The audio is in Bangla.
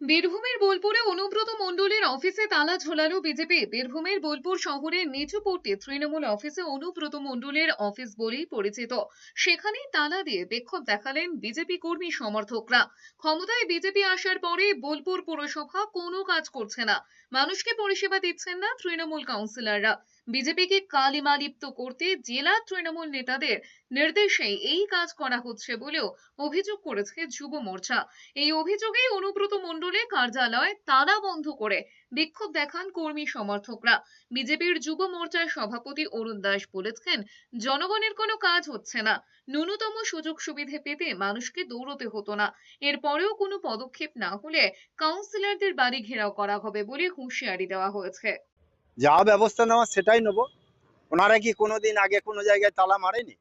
বীরভূমের বোলপুরে অনুব্রত মণ্ডলের অফিসে তালা ঝোলালো বিজেপি। বীরভূমের বোলপুর শহরের নিচুপট্টি তৃণমূল অফিসে অনুব্রত মণ্ডলের অফিস বলেই পরিচিত। সেখানেই তালা দিয়ে বিক্ষোভ দেখালেন বিজেপি কর্মী সমর্থকরা। ক্ষমতায় বিজেপি আসার পরে বোলপুর পুরসভা কোনো কাজ করছে না, মানুষকে পরিষেবা দিচ্ছেন না তৃণমূল কাউন্সিলররা। বিজেপিকে কালিমালিপ্ত করতে জেলা তৃণমূল নেতাদের নির্দেশেই এই কাজ করা হচ্ছে বলেও অভিযোগ করেছে যুব মোর্চা। এই অভিযোগেই অনুব্রত মণ্ডলের কার্যালয় তালা বন্ধ করে বিক্ষোভ দেখান কর্মী সমর্থকরা। বিজেপির যুব মোর্চার সভাপতি অরুণ দাস বলেছেন, জনগণের কোনো কাজ হচ্ছে না, ন্যূনতম সুযোগ সুবিধে পেতে মানুষকে দৌড়তে হতো না। এরপরেও কোনো পদক্ষেপ না হলে কাউন্সিলরদের বাড়ি ঘেরাও করা হবে বলে হুঁশিয়ারি দেওয়া হয়েছে। যা ব্যবস্থা নেওয়া সেটাই নেব। ওনারা কি কোনোদিন আগে কোনো জায়গায় তালা মারেনি?